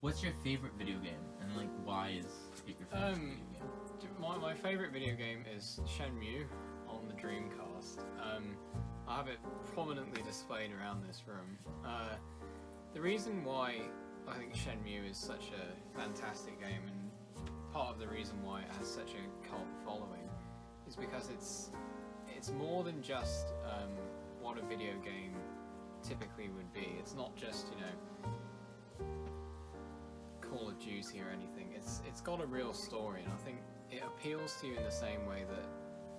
What's your favorite video game, and like why is it your favorite video game? My favorite video game is Shenmue on the Dreamcast. I have it prominently displayed around this room. The reason why I think Shenmue is such a fantastic game, and part of the reason why it has such a cult following, is because it's more than just what a video game typically would be. It's not just, you know, Call of Duty or anything. It's got a real story, and I think it appeals to you in the same way that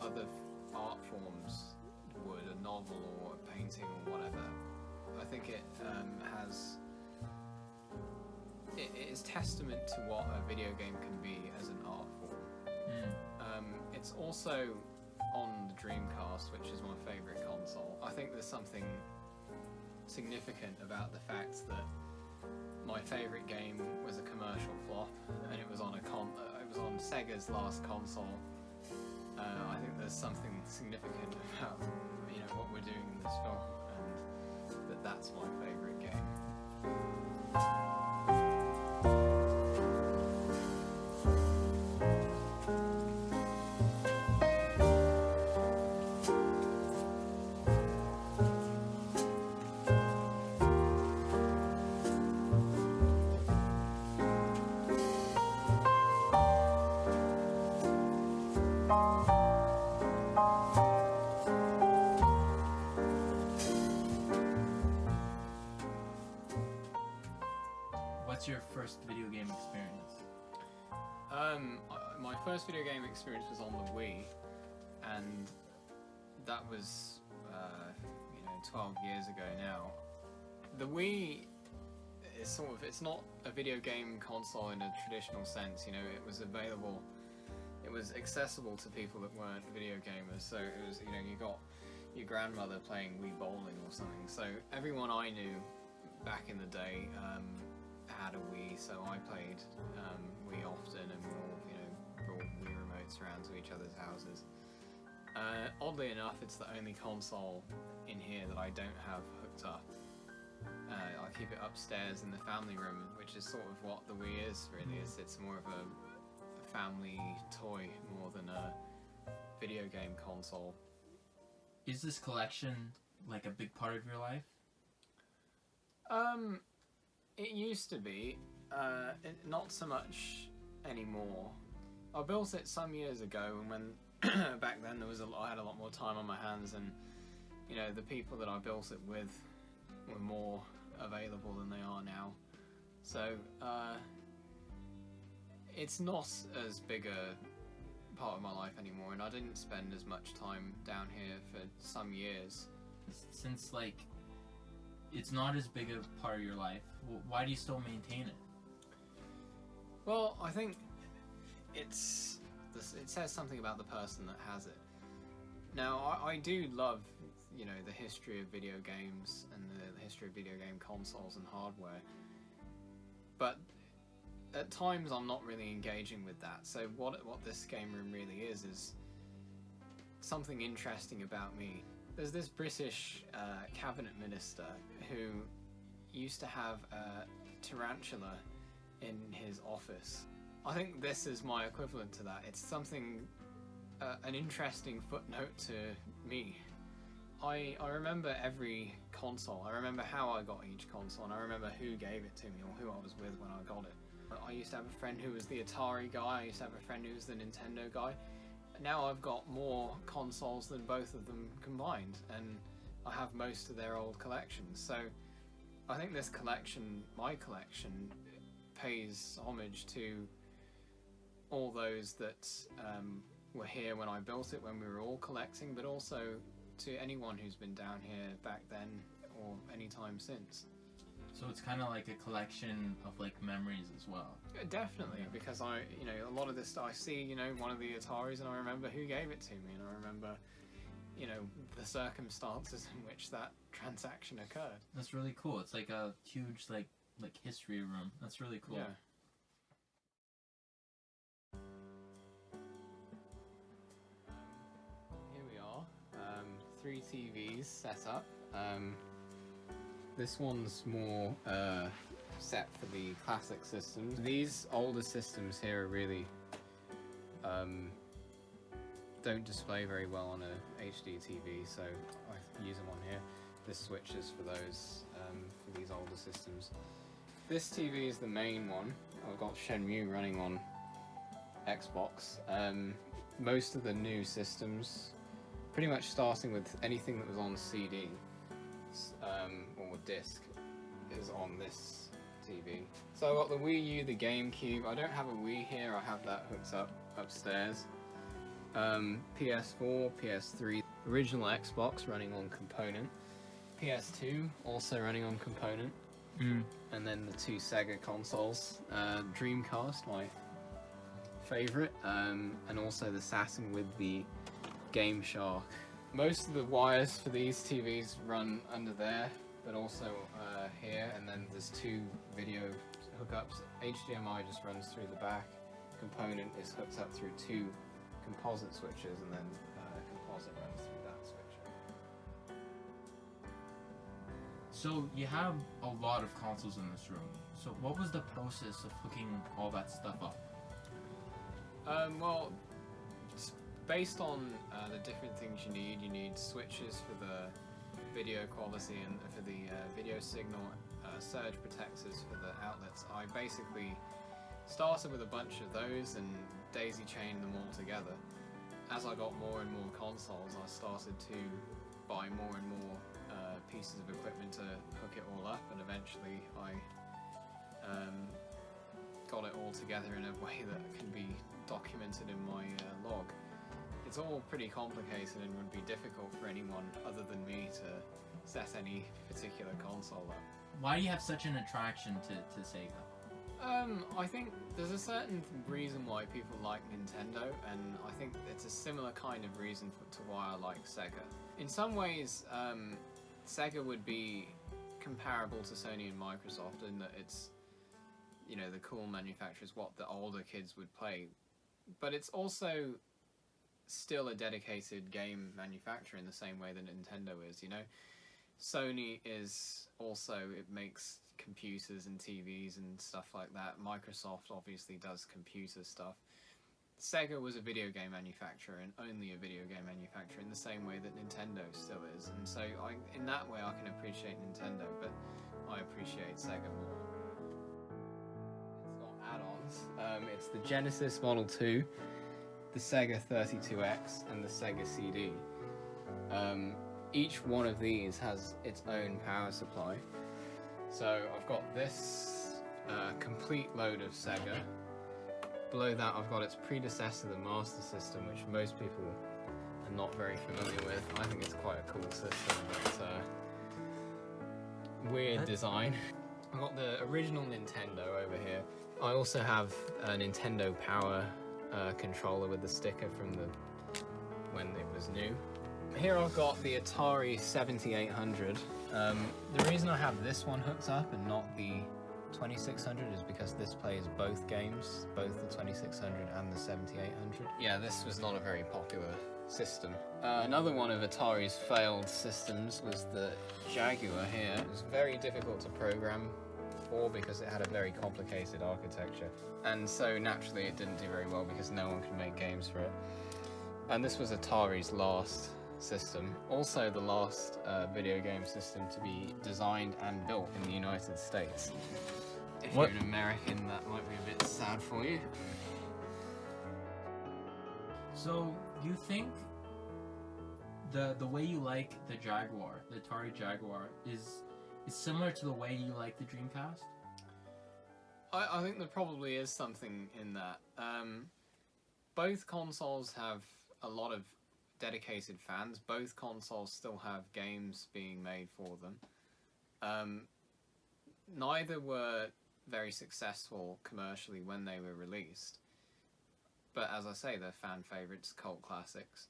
other art forms would, a novel or a painting or whatever. I think it is testament to what a video game can be as an art form. It's also on the Dreamcast, which is my favourite console. I think there's something significant about the fact that my favourite game was a commercial flop, and it was on Sega's last console. I think there's something significant about, you know, what we're doing in this film, and that's my favourite game. What's your first video game experience? My first video game experience was on the Wii, and that was, 12 years ago now. The Wii is it's not a video game console in a traditional sense, you know. It was accessible to people that weren't video gamers, so it was, you know, you got your grandmother playing Wii bowling or something, so everyone I knew back in the day had a Wii, so I played Wii often, and we all, you know, brought Wii remotes around to each other's houses. Oddly enough, it's the only console in here that I don't have hooked up. I keep it upstairs in the family room, which is sort of what the Wii is, really. It's more of a family toy more than a video game console. Is this collection like a big part of your life? It used to be, not so much anymore. I built it some years ago, and when back then I had a lot more time on my hands, and, you know, the people that I built it with were more available than they are now. So it's not as big a part of my life anymore, and I didn't spend as much time down here for some years. Since, like, it's not as big a part of your life, why do you still maintain it? Well, I think it says something about the person that has it. Now, I do love, you know, the history of video games and the history of video game consoles and hardware, but at times I'm not really engaging with that. So what this game room really is something interesting about me. There's this British cabinet minister who used to have a tarantula in his office. I think this is my equivalent to that. It's something, an interesting footnote to me. I remember every console. I remember how I got each console, and I remember who gave it to me or who I was with when I got it. I used to have a friend who was the Atari guy. I used to have a friend who was the Nintendo guy. Now I've got more consoles than both of them combined, and I have most of their old collections. So I think this collection, my collection, pays homage to all those that were here when I built it, when we were all collecting, but also to anyone who's been down here back then or any time since. So it's kind of like a collection of, like, memories as well. Definitely, because a lot of this stuff I see, you know, one of the Ataris, and I remember who gave it to me, and I remember, you know, the circumstances in which that transaction occurred. That's really cool. It's like a huge, like history room. That's really cool. Yeah. Here we are. 3 TVs set up. This one's more set for the classic systems. These older systems here are really don't display very well on a HD TV, so I use them on here. This switch is for those for these older systems. This TV is the main one. I've got Shenmue running on Xbox. Most of the new systems, pretty much starting with anything that was on CD or disc, is on this TV. So I've got the Wii U, the GameCube. I don't have a Wii here, I have that hooked up upstairs. PS4, PS3, original Xbox running on component. PS2 also running on component. And then the two Sega consoles. Dreamcast, my favourite, and also the Saturn with the Game Shark. Most of the wires for these TVs run under there, but also here, and then there's two video hookups. HDMI just runs through the back. Component is hooked up through two composite switches, and then composite runs through that switch. So you have a lot of consoles in this room. So what was the process of hooking all that stuff up? Well, it's based on the different things you need switches for the video quality and for the video signal, surge protectors for the outlets. I basically started with a bunch of those and daisy chained them all together. As I got more and more consoles, I started to buy more and more pieces of equipment to hook it all up, and eventually I got it all together in a way that can be documented in my log. It's all pretty complicated and would be difficult for anyone other than me to set any particular console up. Why do you have such an attraction to Sega? I think there's a certain reason why people like Nintendo, and I think it's a similar kind of reason to why I like Sega. In some ways, Sega would be comparable to Sony and Microsoft in that it's, you know, the cool manufacturers, what the older kids would play. But it's also still a dedicated game manufacturer in the same way that Nintendo is, you know? Sony is also, it makes computers and TVs and stuff like that. Microsoft obviously does computer stuff. Sega was a video game manufacturer, and only a video game manufacturer, in the same way that Nintendo still is. And so in that way I can appreciate Nintendo, but I appreciate Sega more. It's got add-ons. It's the Genesis Model 2, the Sega 32X, and the Sega CD. Each one of these has its own power supply. So I've got this complete load of Sega. Below that I've got its predecessor, the Master System, which most people are not very familiar with. I think it's quite a cool system, but weird design. I've got the original Nintendo over here. I also have a Nintendo Power controller with the sticker from when it was new. Here I've got the Atari 7800. The reason I have this one hooked up and not the 2600 is because this plays both games, both the 2600 and the 7800. Yeah, this was not a very popular system. Another one of Atari's failed systems was the Jaguar here. It was very difficult to program for because it had a very complicated architecture. And so naturally it didn't do very well because no one could make games for it. And this was Atari's last system. Also the last video game system to be designed and built in the United States. If you're an American, that might be a bit sad for you. So you think the way you like the Jaguar, the Atari Jaguar, is similar to the way you like the Dreamcast? I think there probably is something in that. Both consoles have a lot of dedicated fans. Both consoles still have games being made for them. Neither were very successful commercially when they were released, but as I say, they're fan favourites, cult classics.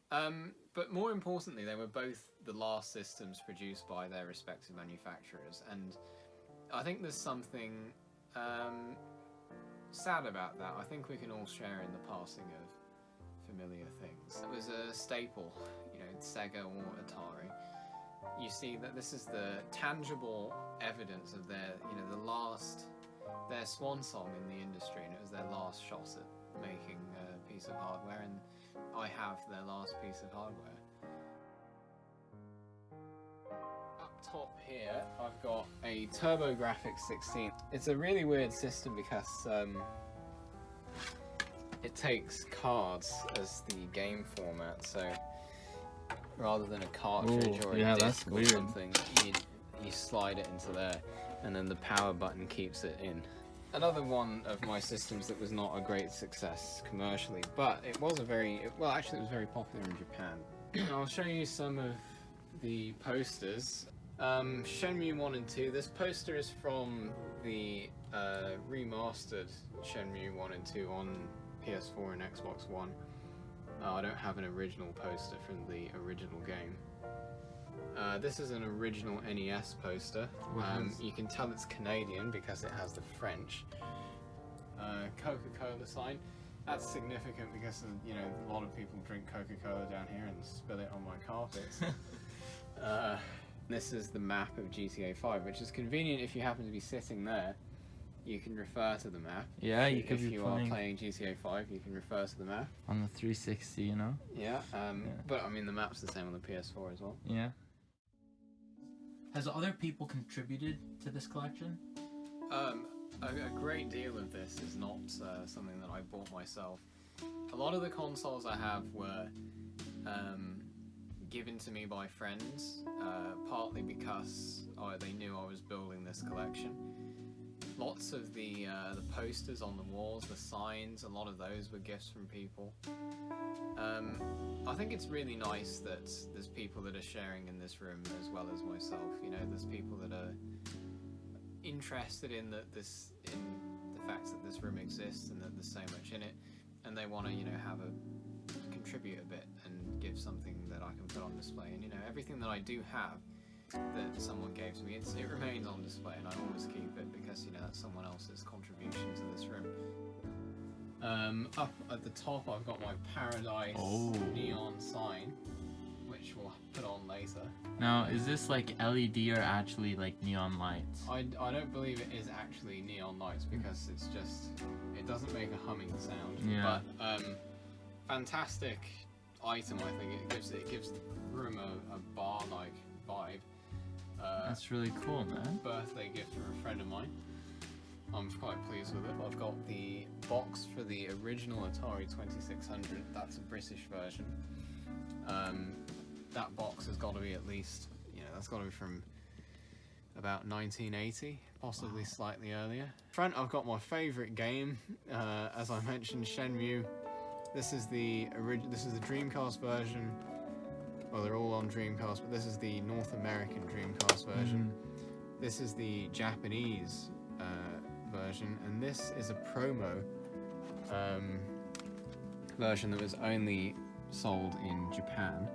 But more importantly, they were both the last systems produced by their respective manufacturers, and I think there's something sad about that. I think we can all share in the passing of familiar things. It was a staple, you know, Sega or Atari. you see that this is the tangible evidence of their, their swan song in the industry, and it was their last shot at making a piece of hardware, and I have their last piece of hardware. Up top here, I've got a TurboGrafx 16. It's a really weird system because it takes cards as the game format, so rather than a cartridge or a disc or something, you slide it into there, and then the power button keeps it in. Another one of my systems that was not a great success commercially, but it was very popular in Japan. I'll show you some of the posters. Shenmue 1 and 2. This poster is from the remastered Shenmue 1 and 2 on PS4 and Xbox One. I don't have an original poster from the original game. This is an original NES poster. You can tell it's Canadian because it has the French Coca-Cola sign. That's significant because a lot of people drink Coca-Cola down here and spill it on my carpets. This is the map of GTA 5, which is convenient if you happen to be sitting there. You can refer to the map. Yeah, you could if be you are playing GTA 5, you can refer to the map. On the 360, you know? Yeah, but I mean the map's the same on the PS4 as well. Yeah. Has other people contributed to this collection? A great deal of this is not something that I bought myself. A lot of the consoles I have were given to me by friends, partly because they knew I was building this collection. Lots of the posters on the walls, the signs, a lot of those were gifts from people. I think it's really nice that there's people that are sharing in this room as well as myself. There's people that are interested in the fact that this room exists and that there's so much in it, and they want to contribute a bit and give something that I can put on display. And everything that I do have that someone gave to me, it remains on display, and I always keep it because that's someone else's contribution to this room. Up at the top I've got my Paradise neon sign, which we'll put on later. Now, is this like LED or actually like neon lights? I don't believe it is actually neon lights because it doesn't make a humming sound. Yeah. But fantastic item, I think. It gives the room a bar-like vibe. That's really cool, man. Birthday gift from a friend of mine. I'm quite pleased with it. I've got the box for the original Atari 2600. That's a British version. That box has got to be at least, that's got to be from about 1980, possibly slightly earlier. Front, I've got my favourite game, as I mentioned, Shenmue. This is the Dreamcast version. Well, they're all on Dreamcast, but this is the North American Dreamcast version. This is the Japanese version, and this is a promo version that was only sold in Japan.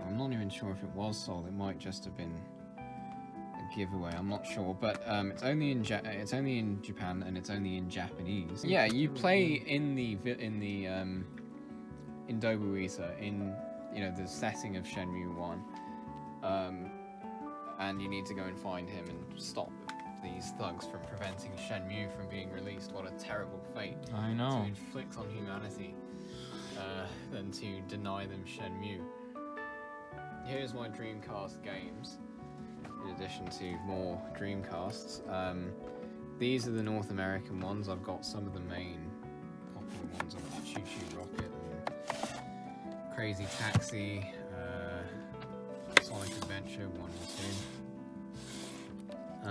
I'm not even sure if it was sold. It might just have been a giveaway. I'm not sure, but it's only in Japan, and it's only in Japanese. Yeah, you play in Dobuita in the setting of Shenmue 1, and you need to go and find him and stop these thugs from preventing Shenmue from being released. What a terrible fate I know. to inflict on humanity than to deny them Shenmue. Here's my Dreamcast games, in addition to more Dreamcasts. These are the North American ones. I've got some of the main popular ones. I've got Choo Choo Rocket and Crazy Taxi, Sonic Adventure 1 and 2.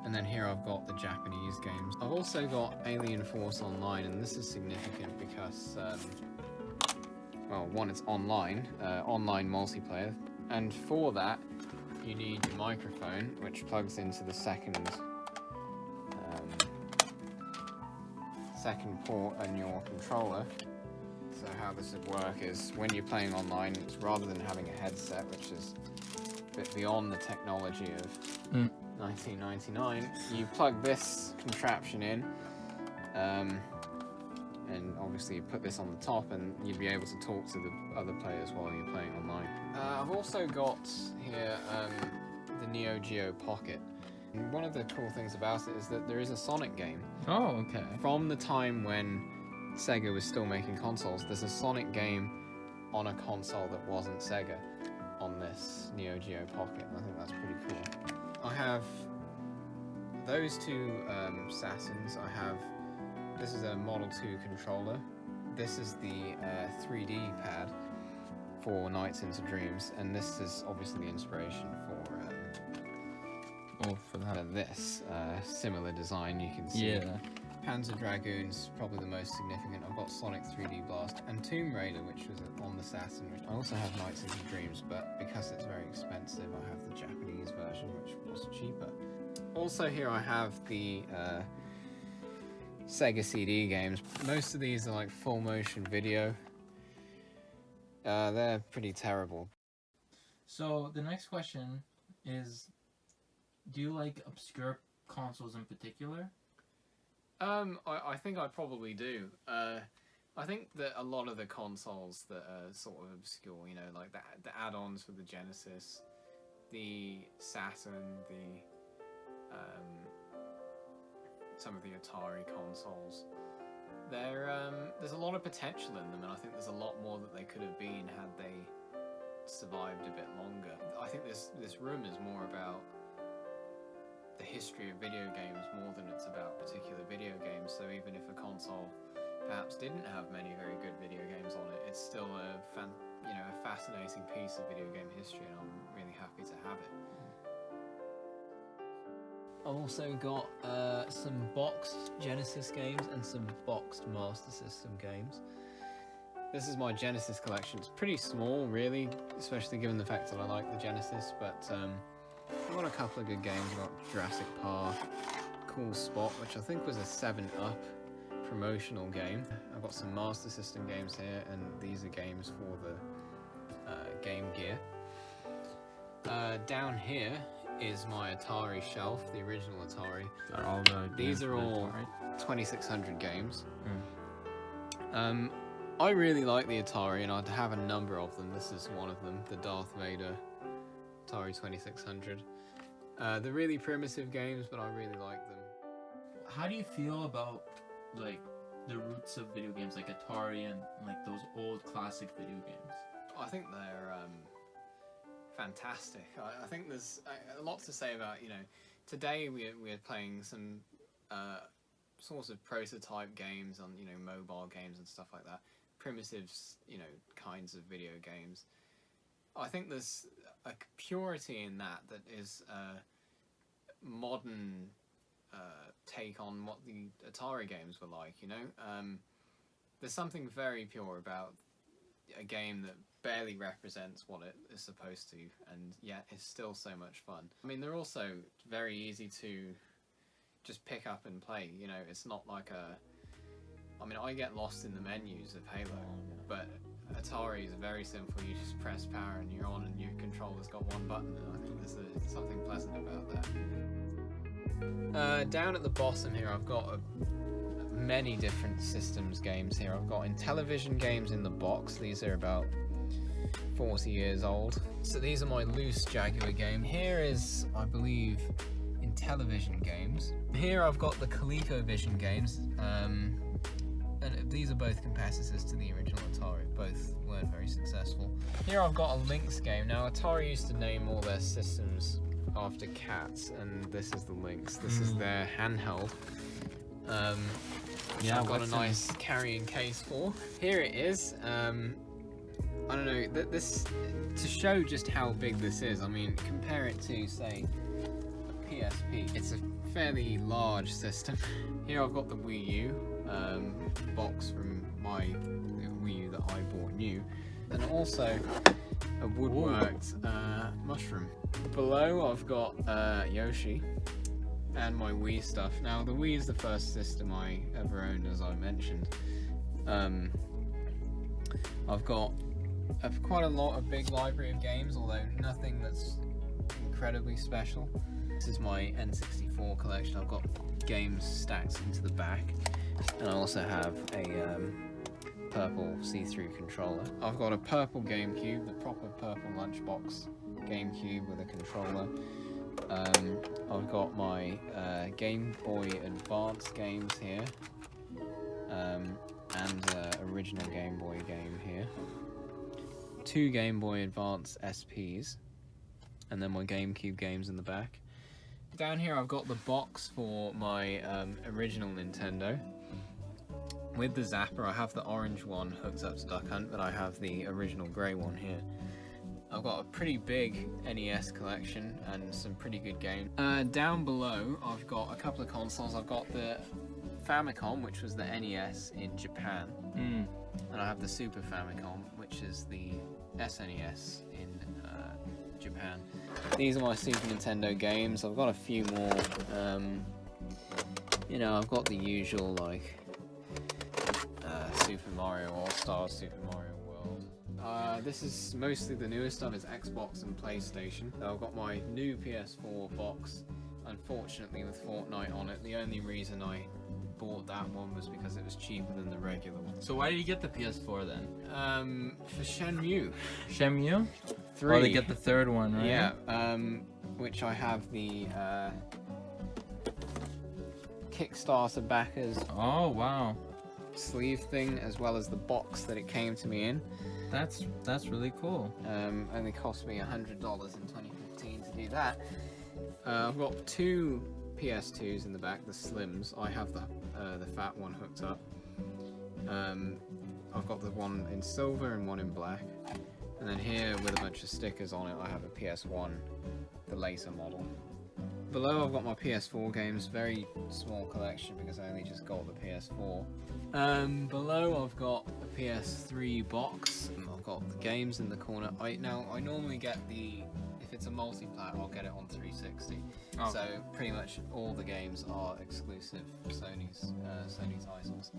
And then here I've got the Japanese games. I've also got Alien Force Online, and this is significant because, well, one, it's online multiplayer, and for that you need your microphone, which plugs into the second port on your controller. So how this would work is when you're playing online, it's rather than having a headset, which is a bit beyond the technology of 1999, you plug this contraption in, and obviously you put this on the top and you'd be able to talk to the other players while you're playing online. I've also got here the Neo Geo Pocket. And one of the cool things about it is that there is a Sonic game. Oh, okay. From the time when Sega was still making consoles, there's a Sonic game on a console that wasn't Sega on this Neo Geo Pocket. I think that's pretty cool. I have those two Saturns. This is a Model 2 controller. This is the 3D pad for Nights into Dreams, and this is obviously the inspiration for this similar design. You can see Panzer Dragoon's probably the most significant. I've got Sonic 3D Blast and Tomb Raider, which was on the Saturn. I also have Nights into Dreams, but because it's very expensive, I have the Japanese version, which was cheaper. Also here I have the Sega CD games. Most of these are like full motion video. They're pretty terrible. So the next question is, do you like obscure consoles in particular? I think I probably do. I think that a lot of the consoles that are sort of obscure, you know, like the add-ons for the Genesis, the Saturn, some of the Atari consoles, there's a lot of potential in them, and I think there's a lot more that they could have been had they survived a bit longer. I think this room is more about the history of video games more than it's about particular video games. So even if a console perhaps didn't have many very good video games on it, it's still a fascinating piece of video game history, and I'm really happy to have it. I've also got some boxed Genesis games and some boxed Master System games. This is my Genesis collection. It's pretty small, really, especially given the fact that I like the Genesis, but I've got a couple of good games. I've got Jurassic Park, Cool Spot, which I think was a 7-Up promotional game. I've got some Master System games here, and these are games for the Game Gear. Down here is my Atari shelf, the original Atari. These are all 2600 games. I really like the Atari, and I'd have a number of them. This is one of them, the Darth Vader Atari 2600. They're really primitive games, but I really like them. How do you feel about like the roots of video games, like Atari and like those old classic video games? I think they're fantastic. I think there's a lot to say about, you know, today we're playing some sorts of prototype games on, you know, mobile games and stuff like that. Primitives, you know, kinds of video games. I think there's a purity in that is a modern take on what the Atari games were like, you know? There's something very pure about a game that barely represents what it is supposed to, and yet is still so much fun. I mean, they're also very easy to just pick up and play, you know? It's not like I mean, I get lost in the menus of Halo, but Atari is very simple. You just press power and you're on, and your controller's got one button, and I think there's something pleasant about that. Down at the bottom here, I've got many different systems games here. I've got Intellivision games in the box. These are about 40 years old. So these are my loose Jaguar game. Here is, I believe, Intellivision games. Here I've got the ColecoVision games. And these are both competitors to the original Atari. Both weren't very successful. Here I've got a Lynx game. Now, Atari used to name all their systems after cats, and this is the Lynx. This is their handheld. Yeah, I've got a nice carrying case for. Here it is. I don't know, this to show just how big this is. I mean, compare it to, say, a PSP. It's a fairly large system. Here I've got the Wii U box from my Wii U that I bought new, and also a woodworked mushroom. Below I've got Yoshi and my Wii stuff. Now, the Wii is the first system I ever owned, as I mentioned. I've got quite a lot of big library of games, although nothing that's incredibly special. This is my N64 collection. I've got games stacked into the back. and I also have a purple see-through controller. I've got a purple GameCube, the proper purple lunchbox GameCube with a controller. I've got my Game Boy Advance games here, and original Game Boy game here. 2 Game Boy Advance SPs, and then my GameCube games in the back. Down here I've got the box for my original Nintendo. With the zapper, I have the orange one hooked up to Duck Hunt, but I have the original grey one here. I've got a pretty big NES collection and some pretty good games. Down below, I've got a couple of consoles. I've got the Famicom, which was the NES in Japan, and I have the Super Famicom, which is the SNES in Japan. These are my Super Nintendo games. I've got a few more. You know, I've got the usual like Super Mario All-Stars, Super Mario World. This is mostly the newest stuff, is Xbox and PlayStation. I've got my new PS4 box, unfortunately with Fortnite on it. The only reason I bought that one was because it was cheaper than the regular one. So why did you get the PS4 then? For Shenmue. Shenmue? 3. Oh, they get the third one, right? Yeah, which I have the Kickstarter backers Oh, wow. sleeve thing, as well as the box that it came to me in. That's really cool. Only cost me $100 in 2015 to do that. I've got 2 PS2s in the back, the Slims. I have the fat one hooked up. I've got the one in silver and one in black. And then here, with a bunch of stickers on it, I have a PS1, the later model. Below I've got my PS4 games, very small collection because I only just got the PS4. Below I've got a PS3 box. I've got the games in the corner. I normally get if it's a multi-plat, I'll get it on 360. Oh. So pretty much all the games are exclusive Sony's titles,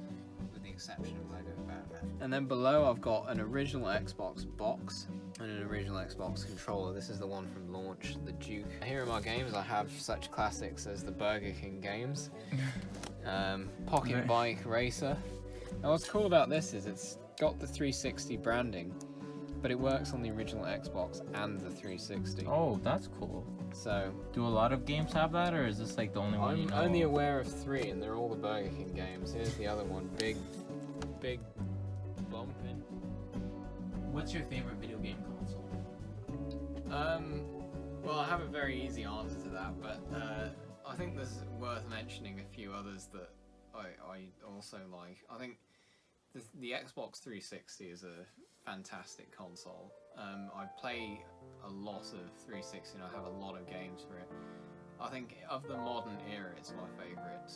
with the exception of Lego Batman. And then below I've got an original Xbox box and an original Xbox controller. This is the one from launch, the Duke. Here are my games. I have such classics as the Burger King games, Pocket Bike Racer. Now what's cool about this is it's got the 360 branding, but it works on the original Xbox and the 360. Oh, that's cool. So, do a lot of games have that, or is this like the only one you know? I'm only aware of 3, and they're all the Burger King games. Here's the other one, big bumping. What's your favorite video game console? Well, I have a very easy answer to that, but I think there's worth mentioning a few others that I also like. I think the Xbox 360 is a fantastic console. I play a lot of 360 and I have a lot of games for it. I think of the modern era, it's my favourite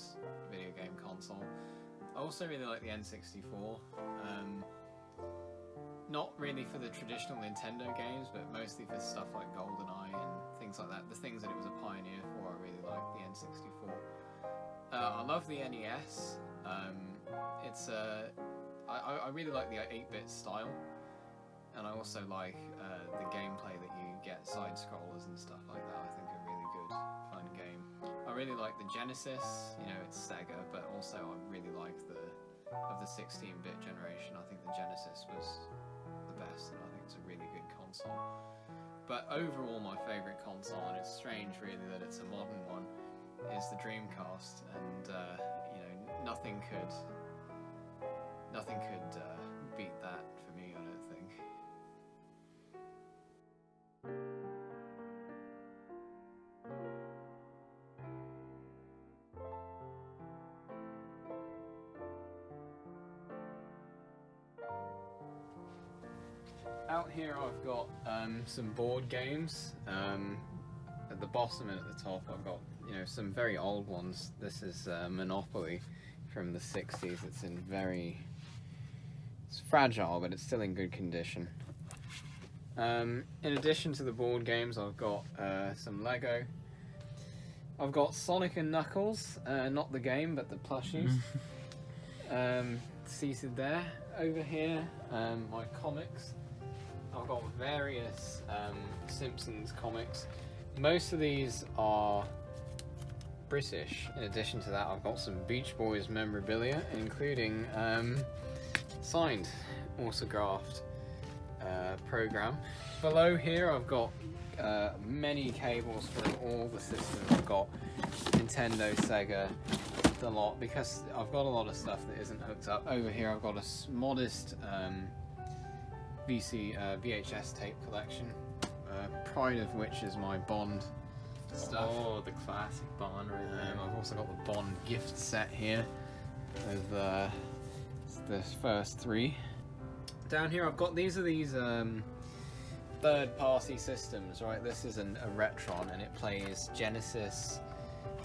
video game console. I also really like the N64. Not really for the traditional Nintendo games, but mostly for stuff like GoldenEye and things like that. The things that it was a pioneer for, I really like the N64. I love the NES. I really like the 8-bit style, and I also like the gameplay that you get, side scrollers and stuff like that. I think are really good, fun game. I really like the Genesis. You know, it's Sega, but also I really like of the 16-bit generation. I think the Genesis was the best, and I think it's a really good console. But overall, my favourite console, and it's strange really that it's a modern one, is the Dreamcast, and you know, nothing could beat that for me, I don't think. Out here I've got some board games. At the bottom and at the top I've got, you know, some very old ones. This is Monopoly from the 60s. It's fragile, but it's still in good condition. In addition to the board games, I've got some Lego. I've got Sonic and Knuckles, not the game, but the plushies. Seated there. Over here, my comics. I've got various Simpsons comics. Most of these are British. In addition to that, I've got some Beach Boys memorabilia, including signed, autographed program. Below here, I've got many cables from all the systems. I've got Nintendo, Sega, the lot, because I've got a lot of stuff that isn't hooked up. Over here, I've got a modest VHS tape collection, pride of which is my Bond stuff. Oh, the classic Bond right there. I've also got the Bond gift set here with the first 3. Down here I've got these third-party systems, right? This is a Retron, and it plays Genesis,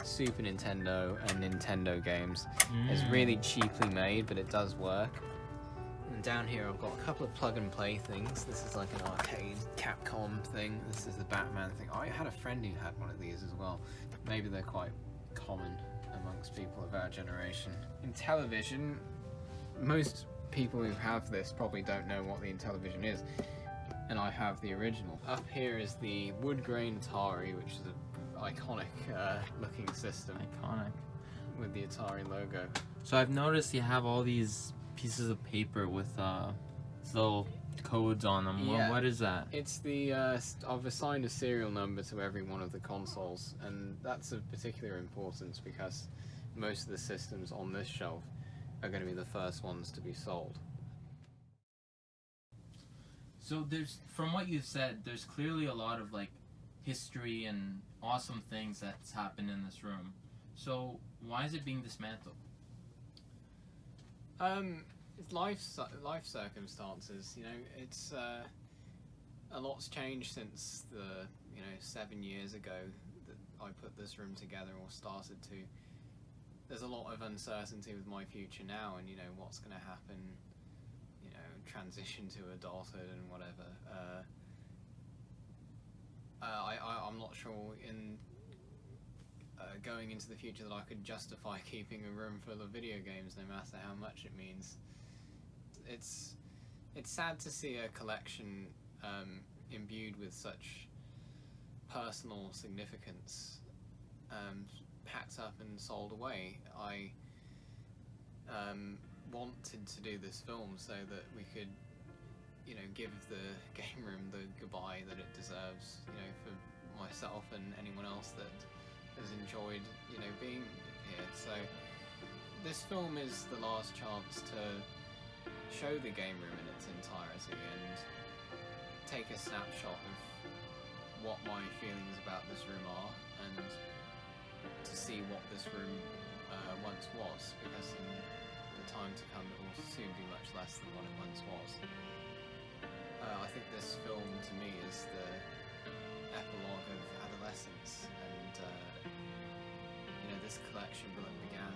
Super Nintendo, and Nintendo games. It's really cheaply made, but it does work. And down here I've got a couple of plug-and-play things. This is like an arcade Capcom thing. This is the Batman thing. I had a friend who had one of these as well. Maybe they're quite common amongst people of our generation. In television, most people who have this probably don't know what the Intellivision is, and I have the original. Up here is the wood grain Atari, which is an iconic looking system. Iconic. With the Atari logo. So I've noticed you have all these pieces of paper with little codes on them. Yeah. What is that? It's the I've assigned a serial number to every one of the consoles, and that's of particular importance because most of the systems on this shelf are going to be the first ones to be sold. So there's, from what you've said, there's clearly a lot of like history and awesome things that's happened in this room. So why is it being dismantled? It's life circumstances. You know, it's a lot's changed since the 7 years ago that I put this room together or started to. There's a lot of uncertainty with my future now, and what's going to happen. Transition to adulthood and whatever. I'm not sure in going into the future that I could justify keeping a room full of video games, no matter how much it means. It's sad to see a collection imbued with such personal significance packed up and sold away. I wanted to do this film so that we could, give the game room the goodbye that it deserves, for myself and anyone else that has enjoyed, being here. So this film is the last chance to show the game room in its entirety and take a snapshot of what my feelings about this room are, and to see what this room once was, because in the time to come it will soon be much less than what it once was. I think this film to me is the epilogue of adolescence, and this collection began